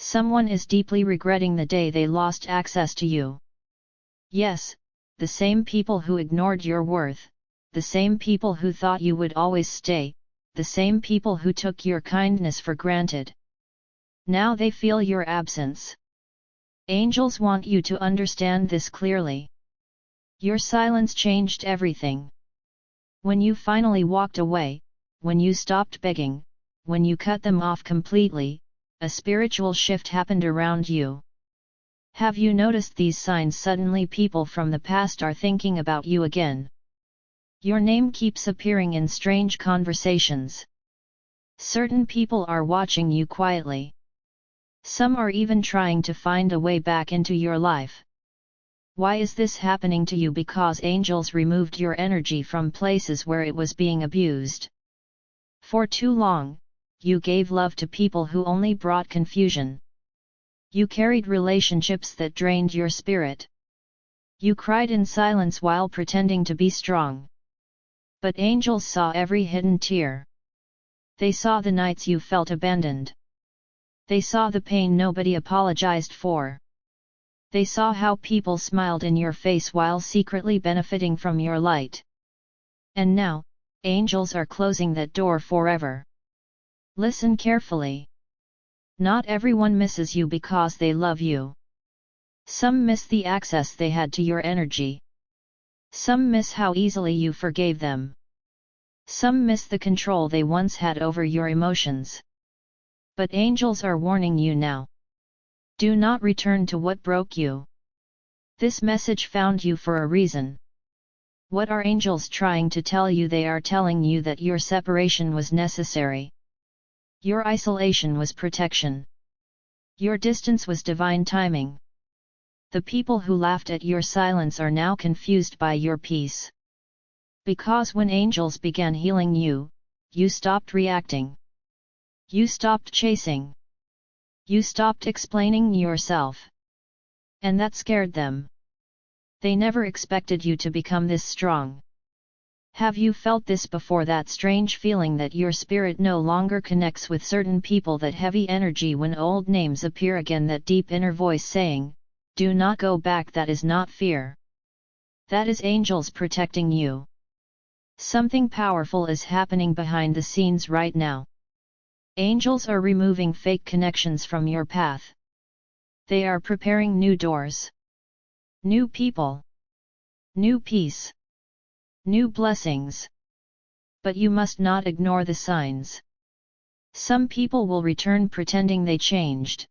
Someone is deeply regretting the day they lost access to you. Yes, the same people who ignored your worth, the same people who thought you would always stay, the same people who took your kindness for granted. Now they feel your absence. Angels want you to understand this clearly. Your silence changed everything. When you finally walked away, when you stopped begging, when you cut them off completely, a spiritual shift happened around you. Have you noticed these signs? Suddenly people from the past are thinking about you again. Your name keeps appearing in strange conversations. Certain people are watching you quietly. Some are even trying to find a way back into your life. Why is this happening to you? Because angels removed your energy from places where it was being abused. For too long, you gave love to people who only brought confusion. You carried relationships that drained your spirit. You cried in silence while pretending to be strong. But angels saw every hidden tear. They saw the nights you felt abandoned. They saw the pain nobody apologized for. They saw how people smiled in your face while secretly benefiting from your light. And now, angels are closing that door forever. Listen carefully. Not everyone misses you because they love you. Some miss the access they had to your energy. Some miss how easily you forgave them. Some miss the control they once had over your emotions. But angels are warning you now. Do not return to what broke you. This message found you for a reason. What are angels trying to tell you? They are telling you that your separation was necessary. Your isolation was protection. Your distance was divine timing. The people who laughed at your silence are now confused by your peace. Because when angels began healing you, you stopped reacting. You stopped chasing. You stopped explaining yourself. And that scared them. They never expected you to become this strong. Have you felt this before? That strange feeling that your spirit no longer connects with certain people, that heavy energy when old names appear again, that deep inner voice saying, "Do not go back." That is not fear. That is angels protecting you. Something powerful is happening behind the scenes right now. Angels are removing fake connections from your path. They are preparing new doors. New people. New peace. New blessings. But you must not ignore the signs. Some people will return pretending they changed.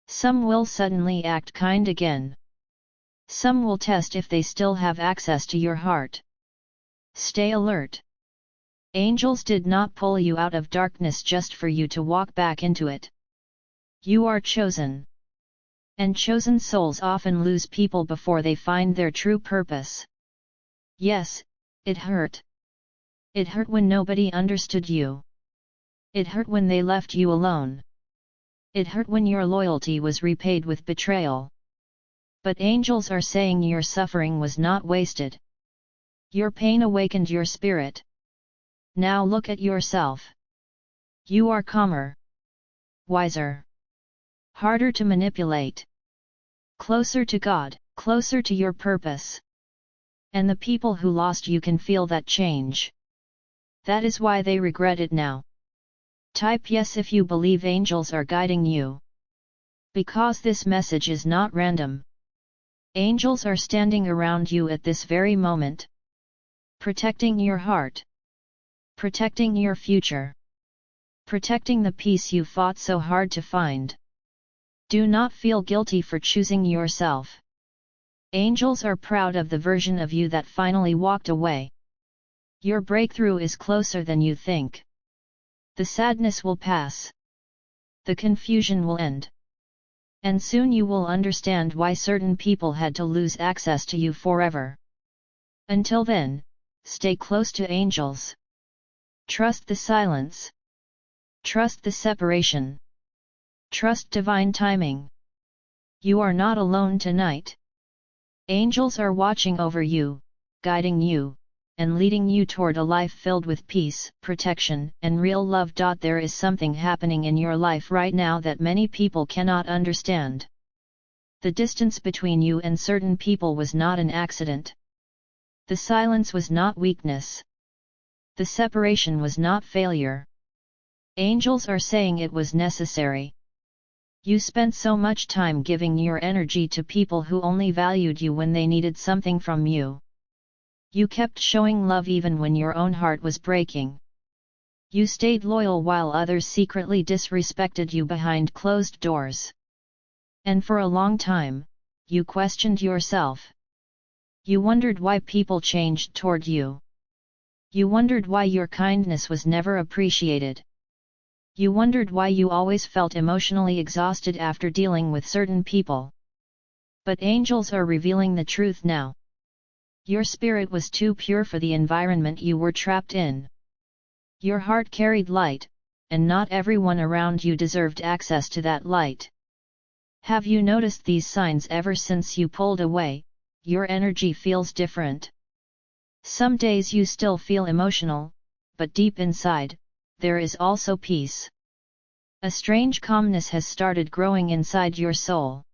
Some will suddenly act kind again. Some will test if they still have access to your heart. Stay alert. Angels did not pull you out of darkness just for you to walk back into it. You are chosen. And chosen souls often lose people before they find their true purpose. Yes, it hurt. It hurt when nobody understood you. It hurt when they left you alone. It hurt when your loyalty was repaid with betrayal. But angels are saying your suffering was not wasted. Your pain awakened your spirit. Now look at yourself. You are calmer. Wiser. Harder to manipulate. Closer to God, closer to your purpose. And the people who lost you can feel that change. That is why they regret it now. Type yes if you believe angels are guiding you. Because this message is not random. Angels are standing around you at this very moment. Protecting your heart. Protecting your future. Protecting the peace you fought so hard to find. Do not feel guilty for choosing yourself. Angels are proud of the version of you that finally walked away. Your breakthrough is closer than you think. The sadness will pass. The confusion will end. And soon you will understand why certain people had to lose access to you forever. Until then, stay close to angels. Trust the silence. Trust the separation. Trust divine timing. You are not alone tonight. Angels are watching over you, guiding you, and leading you toward a life filled with peace, protection, and real love. There is something happening in your life right now that many people cannot understand. The distance between you and certain people was not an accident. The silence was not weakness. The separation was not failure. Angels are saying it was necessary. You spent so much time giving your energy to people who only valued you when they needed something from you. You kept showing love even when your own heart was breaking. You stayed loyal while others secretly disrespected you behind closed doors. And for a long time, you questioned yourself. You wondered why people changed toward you. You wondered why your kindness was never appreciated. You wondered why you always felt emotionally exhausted after dealing with certain people. But angels are revealing the truth now. Your spirit was too pure for the environment you were trapped in. Your heart carried light, and not everyone around you deserved access to that light. Have you noticed these signs ever since you pulled away? Your energy feels different. Some days you still feel emotional, but deep inside, there is also peace. A strange calmness has started growing inside your soul.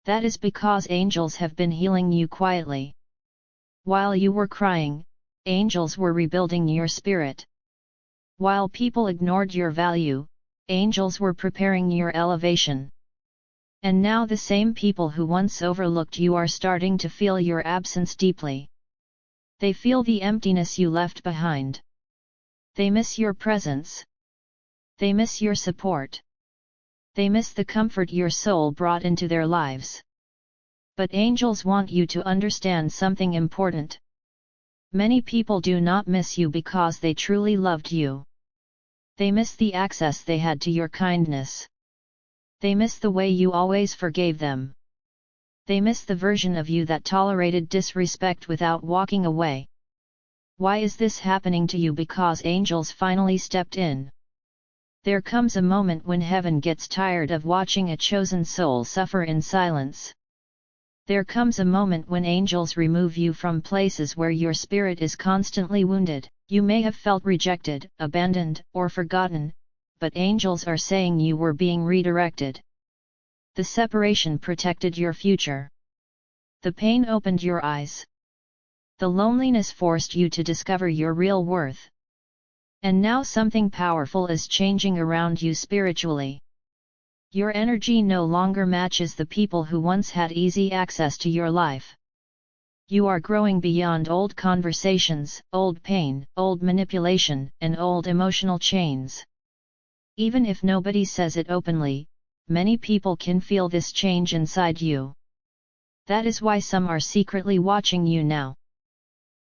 That is because angels have been healing you quietly. While you were crying, angels were rebuilding your spirit. While people ignored your value, angels were preparing your elevation. And now the same people who once overlooked you are starting to feel your absence deeply. They feel the emptiness you left behind. They miss your presence. They miss your support. They miss the comfort your soul brought into their lives. But angels want you to understand something important. Many people do not miss you because they truly loved you. They miss the access they had to your kindness. They miss the way you always forgave them. They miss the version of you that tolerated disrespect without walking away. Why is this happening to you? Because angels finally stepped in. There comes a moment when heaven gets tired of watching a chosen soul suffer in silence. There comes a moment when angels remove you from places where your spirit is constantly wounded. You may have felt rejected, abandoned, or forgotten, but angels are saying you were being redirected. The separation protected your future. The pain opened your eyes. The loneliness forced you to discover your real worth. And now something powerful is changing around you spiritually. Your energy no longer matches the people who once had easy access to your life. You are growing beyond old conversations, old pain, old manipulation, and old emotional chains. Even if nobody says it openly, many people can feel this change inside you. That is why some are secretly watching you now.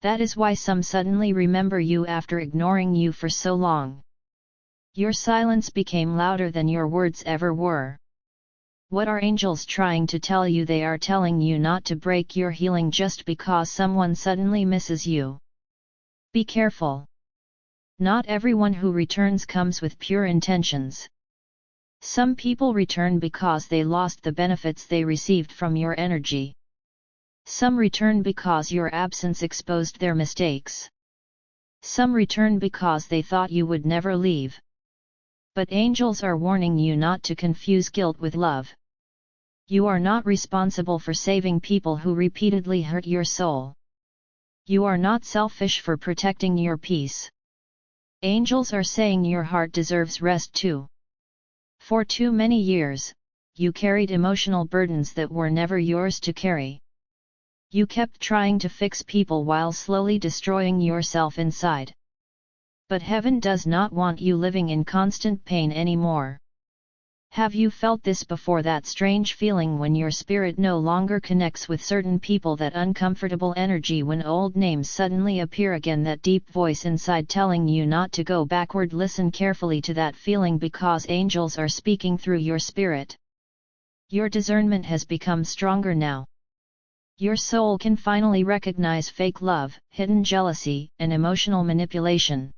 That is why some suddenly remember you after ignoring you for so long. Your silence became louder than your words ever were. What are angels trying to tell you? They are telling you not to break your healing just because someone suddenly misses you. Be careful. Not everyone who returns comes with pure intentions. Some people return because they lost the benefits they received from your energy. Some return because your absence exposed their mistakes. Some return because they thought you would never leave. But angels are warning you not to confuse guilt with love. You are not responsible for saving people who repeatedly hurt your soul. You are not selfish for protecting your peace. Angels are saying your heart deserves rest too. For too many years, you carried emotional burdens that were never yours to carry. You kept trying to fix people while slowly destroying yourself inside. But heaven does not want you living in constant pain anymore. Have you felt this before? That strange feeling when your spirit no longer connects with certain people, that uncomfortable energy when old names suddenly appear again, that deep voice inside telling you not to go backward. Listen carefully to that feeling, because angels are speaking through your spirit. Your discernment has become stronger now. Your soul can finally recognize fake love, hidden jealousy, and emotional manipulation.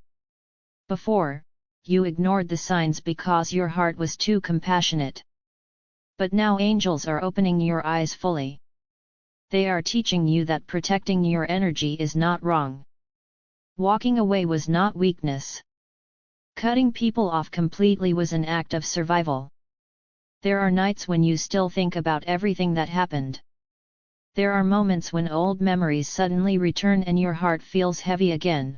Before, you ignored the signs because your heart was too compassionate. But now angels are opening your eyes fully. They are teaching you that protecting your energy is not wrong. Walking away was not weakness. Cutting people off completely was an act of survival. There are nights when you still think about everything that happened. There are moments when old memories suddenly return and your heart feels heavy again.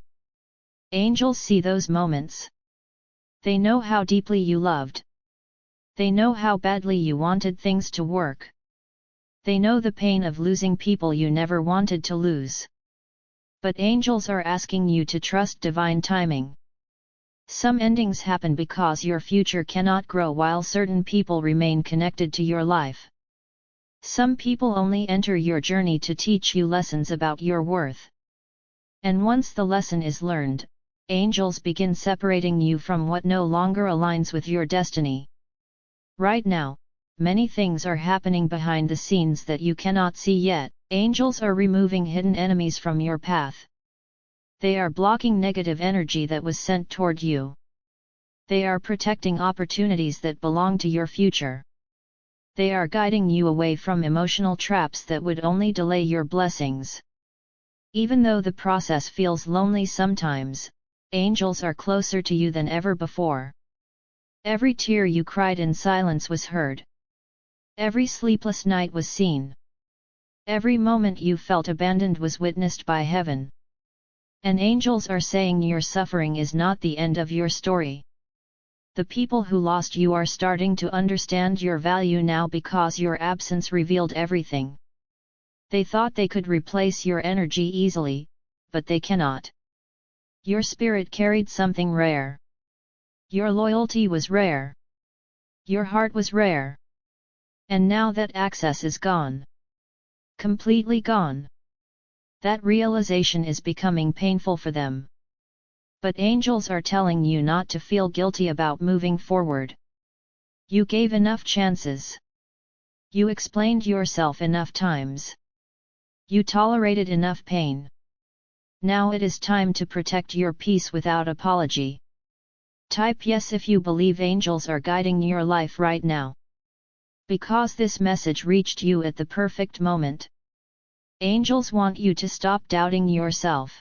Angels see those moments. They know how deeply you loved. They know how badly you wanted things to work. They know the pain of losing people you never wanted to lose. But angels are asking you to trust divine timing. Some endings happen because your future cannot grow while certain people remain connected to your life. Some people only enter your journey to teach you lessons about your worth. And once the lesson is learned, angels begin separating you from what no longer aligns with your destiny. Right now, many things are happening behind the scenes that you cannot see yet. Angels are removing hidden enemies from your path. They are blocking negative energy that was sent toward you. They are protecting opportunities that belong to your future. They are guiding you away from emotional traps that would only delay your blessings. Even though the process feels lonely sometimes, angels are closer to you than ever before. Every tear you cried in silence was heard. Every sleepless night was seen. Every moment you felt abandoned was witnessed by heaven. And angels are saying your suffering is not the end of your story. The people who lost you are starting to understand your value now because your absence revealed everything. They thought they could replace your energy easily, but they cannot. Your spirit carried something rare. Your loyalty was rare. Your heart was rare. And now that access is gone. Completely gone. That realization is becoming painful for them. But angels are telling you not to feel guilty about moving forward. You gave enough chances. You explained yourself enough times. You tolerated enough pain. Now it is time to protect your peace without apology. Type yes if you believe angels are guiding your life right now. Because this message reached you at the perfect moment. Angels want you to stop doubting yourself.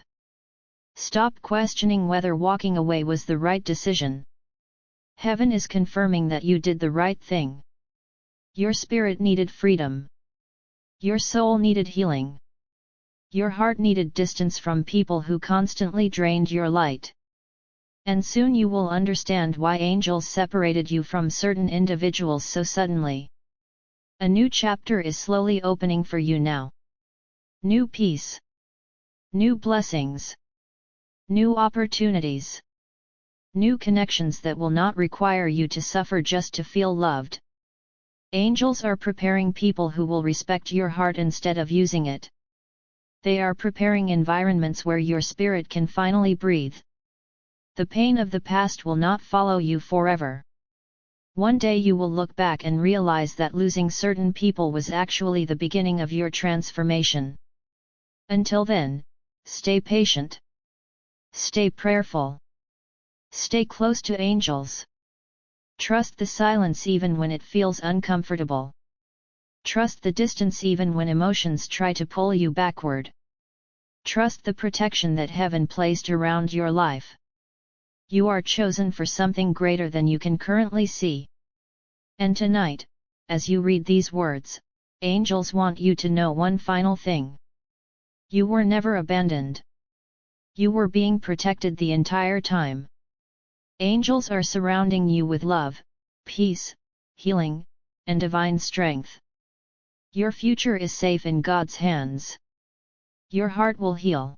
Stop questioning whether walking away was the right decision. Heaven is confirming that you did the right thing. Your spirit needed freedom. Your soul needed healing. Your heart needed distance from people who constantly drained your light. And soon you will understand why angels separated you from certain individuals so suddenly. A new chapter is slowly opening for you now. New peace. New blessings. New opportunities. New connections that will not require you to suffer just to feel loved. Angels are preparing people who will respect your heart instead of using it. They are preparing environments where your spirit can finally breathe. The pain of the past will not follow you forever. One day you will look back and realize that losing certain people was actually the beginning of your transformation. Until then, stay patient. Stay prayerful. Stay close to angels. Trust the silence even when it feels uncomfortable. Trust the distance even when emotions try to pull you backward. Trust the protection that heaven placed around your life. You are chosen for something greater than you can currently see. And tonight, as you read these words, angels want you to know one final thing. You were never abandoned. You were being protected the entire time. Angels are surrounding you with love, peace, healing, and divine strength. Your future is safe in God's hands. Your heart will heal.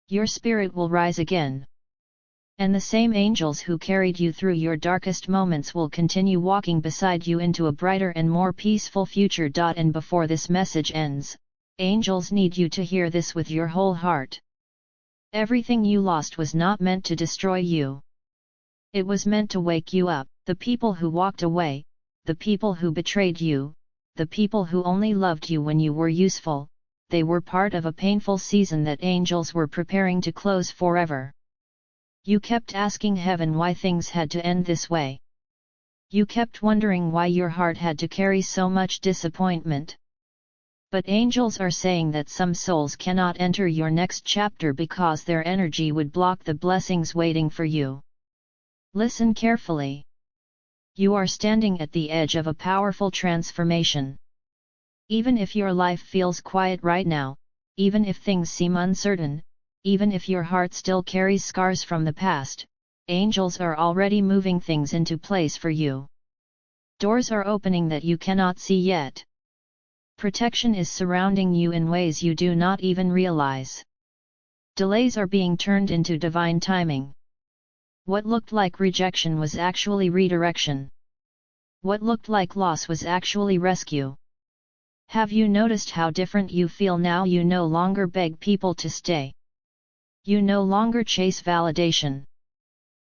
Your spirit will rise again. And the same angels who carried you through your darkest moments will continue walking beside you into a brighter and more peaceful future. And before this message ends, angels need you to hear this with your whole heart. Everything you lost was not meant to destroy you. It was meant to wake you up. The people who walked away, the people who betrayed you, the people who only loved you when you were useful, they were part of a painful season that angels were preparing to close forever. You kept asking heaven why things had to end this way. You kept wondering why your heart had to carry so much disappointment. But angels are saying that some souls cannot enter your next chapter because their energy would block the blessings waiting for you. Listen carefully. You are standing at the edge of a powerful transformation. Even if your life feels quiet right now, even if things seem uncertain, even if your heart still carries scars from the past, angels are already moving things into place for you. Doors are opening that you cannot see yet. Protection is surrounding you in ways you do not even realize. Delays are being turned into divine timing. What looked like rejection was actually redirection. What looked like loss was actually rescue. Have you noticed how different you feel now? You no longer beg people to stay. You no longer chase validation.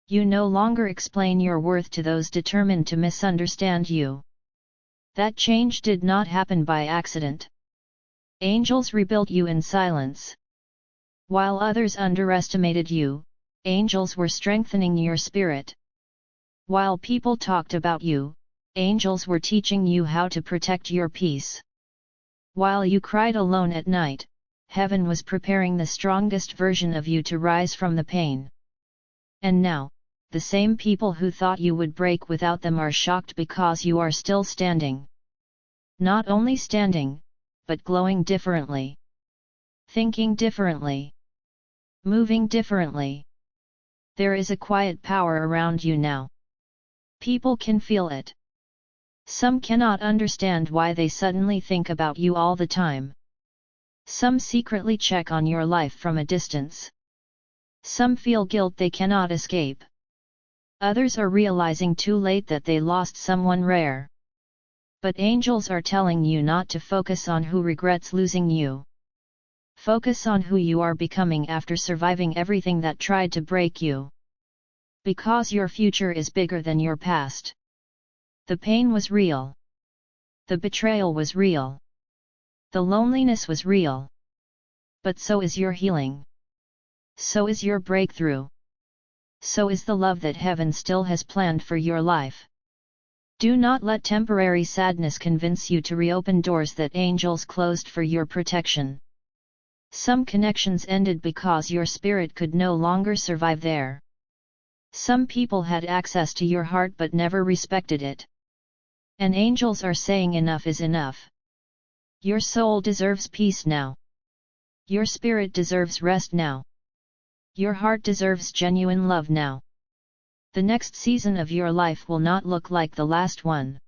You no longer explain your worth to those determined to misunderstand you. That change did not happen by accident. Angels rebuilt you in silence. While others underestimated you, angels were strengthening your spirit. While people talked about you, angels were teaching you how to protect your peace. While you cried alone at night, heaven was preparing the strongest version of you to rise from the pain. And now, the same people who thought you would break without them are shocked because you are still standing. Not only standing, but glowing differently. Thinking differently. Moving differently. There is a quiet power around you now. People can feel it. Some cannot understand why they suddenly think about you all the time. Some secretly check on your life from a distance. Some feel guilt they cannot escape. Others are realizing too late that they lost someone rare. But angels are telling you not to focus on who regrets losing you. Focus on who you are becoming after surviving everything that tried to break you. Because your future is bigger than your past. The pain was real. The betrayal was real. The loneliness was real. But so is your healing. So is your breakthrough. So is the love that heaven still has planned for your life. Do not let temporary sadness convince you to reopen doors that angels closed for your protection. Some connections ended because your spirit could no longer survive there. Some people had access to your heart but never respected it. And angels are saying enough is enough. Your soul deserves peace now. Your spirit deserves rest now. Your heart deserves genuine love now. The next season of your life will not look like the last one.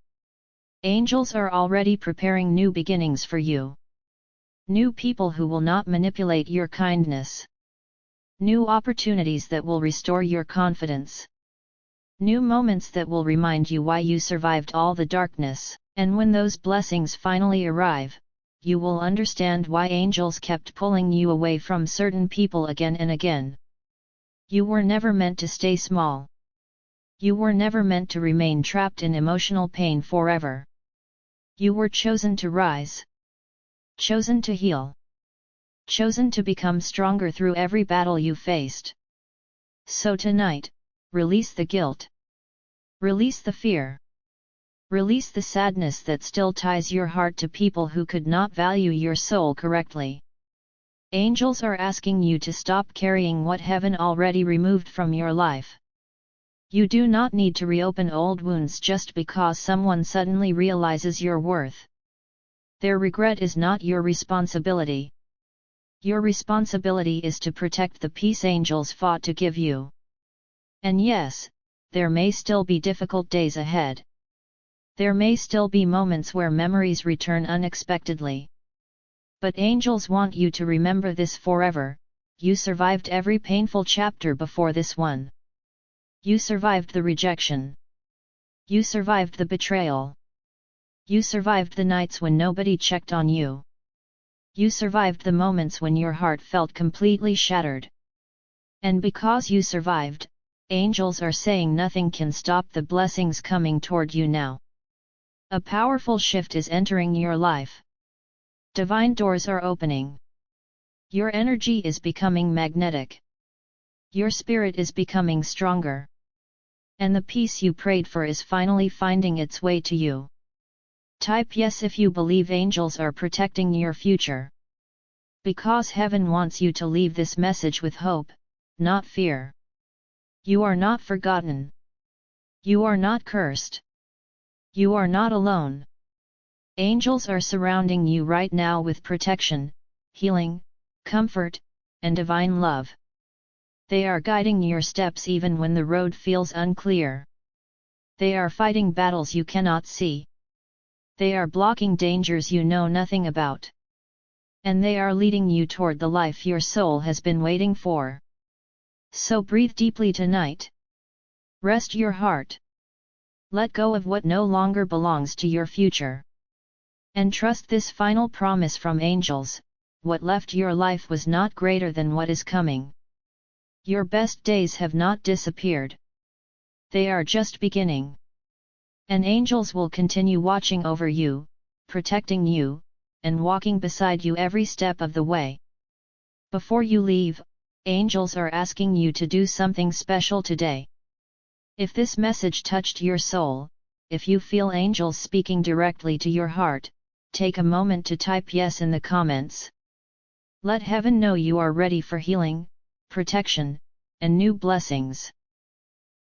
Angels are already preparing new beginnings for you. New people who will not manipulate your kindness. New opportunities that will restore your confidence. New moments that will remind you why you survived all the darkness, and when those blessings finally arrive, you will understand why angels kept pulling you away from certain people again and again. You were never meant to stay small. You were never meant to remain trapped in emotional pain forever. You were chosen to rise. Chosen to heal. Chosen to become stronger through every battle you faced. So tonight, release the guilt. Release the fear. Release the sadness that still ties your heart to people who could not value your soul correctly. Angels are asking you to stop carrying what heaven already removed from your life. You do not need to reopen old wounds just because someone suddenly realizes your worth. Their regret is not your responsibility. Your responsibility is to protect the peace angels fought to give you. And yes, there may still be difficult days ahead. There may still be moments where memories return unexpectedly. But angels want you to remember this forever: you survived every painful chapter before this one. You survived the rejection. You survived the betrayal. You survived the nights when nobody checked on you. You survived the moments when your heart felt completely shattered. And because you survived, angels are saying nothing can stop the blessings coming toward you now. A powerful shift is entering your life. Divine doors are opening. Your energy is becoming magnetic. Your spirit is becoming stronger. And the peace you prayed for is finally finding its way to you. Type yes if you believe angels are protecting your future. Because heaven wants you to leave this message with hope, not fear. You are not forgotten. You are not cursed. You are not alone. Angels are surrounding you right now with protection, healing, comfort, and divine love. They are guiding your steps even when the road feels unclear. They are fighting battles you cannot see. They are blocking dangers you know nothing about. And they are leading you toward the life your soul has been waiting for. So breathe deeply tonight. Rest your heart. Let go of what no longer belongs to your future. And trust this final promise from angels: what left your life was not greater than what is coming. Your best days have not disappeared. They are just beginning. And angels will continue watching over you, protecting you, and walking beside you every step of the way. Before you leave, angels are asking you to do something special today. If this message touched your soul, if you feel angels speaking directly to your heart, take a moment to type yes in the comments. Let heaven know you are ready for healing, protection, and new blessings.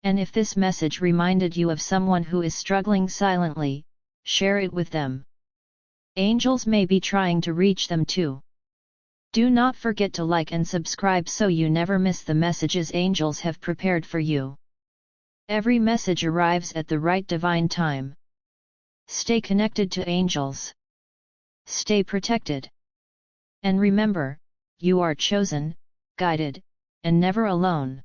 And if this message reminded you of someone who is struggling silently, share it with them. Angels may be trying to reach them too. Do not forget to like and subscribe so you never miss the messages angels have prepared for you. Every message arrives at the right divine time. Stay connected to angels. Stay protected. And remember, you are chosen, guided, and never alone.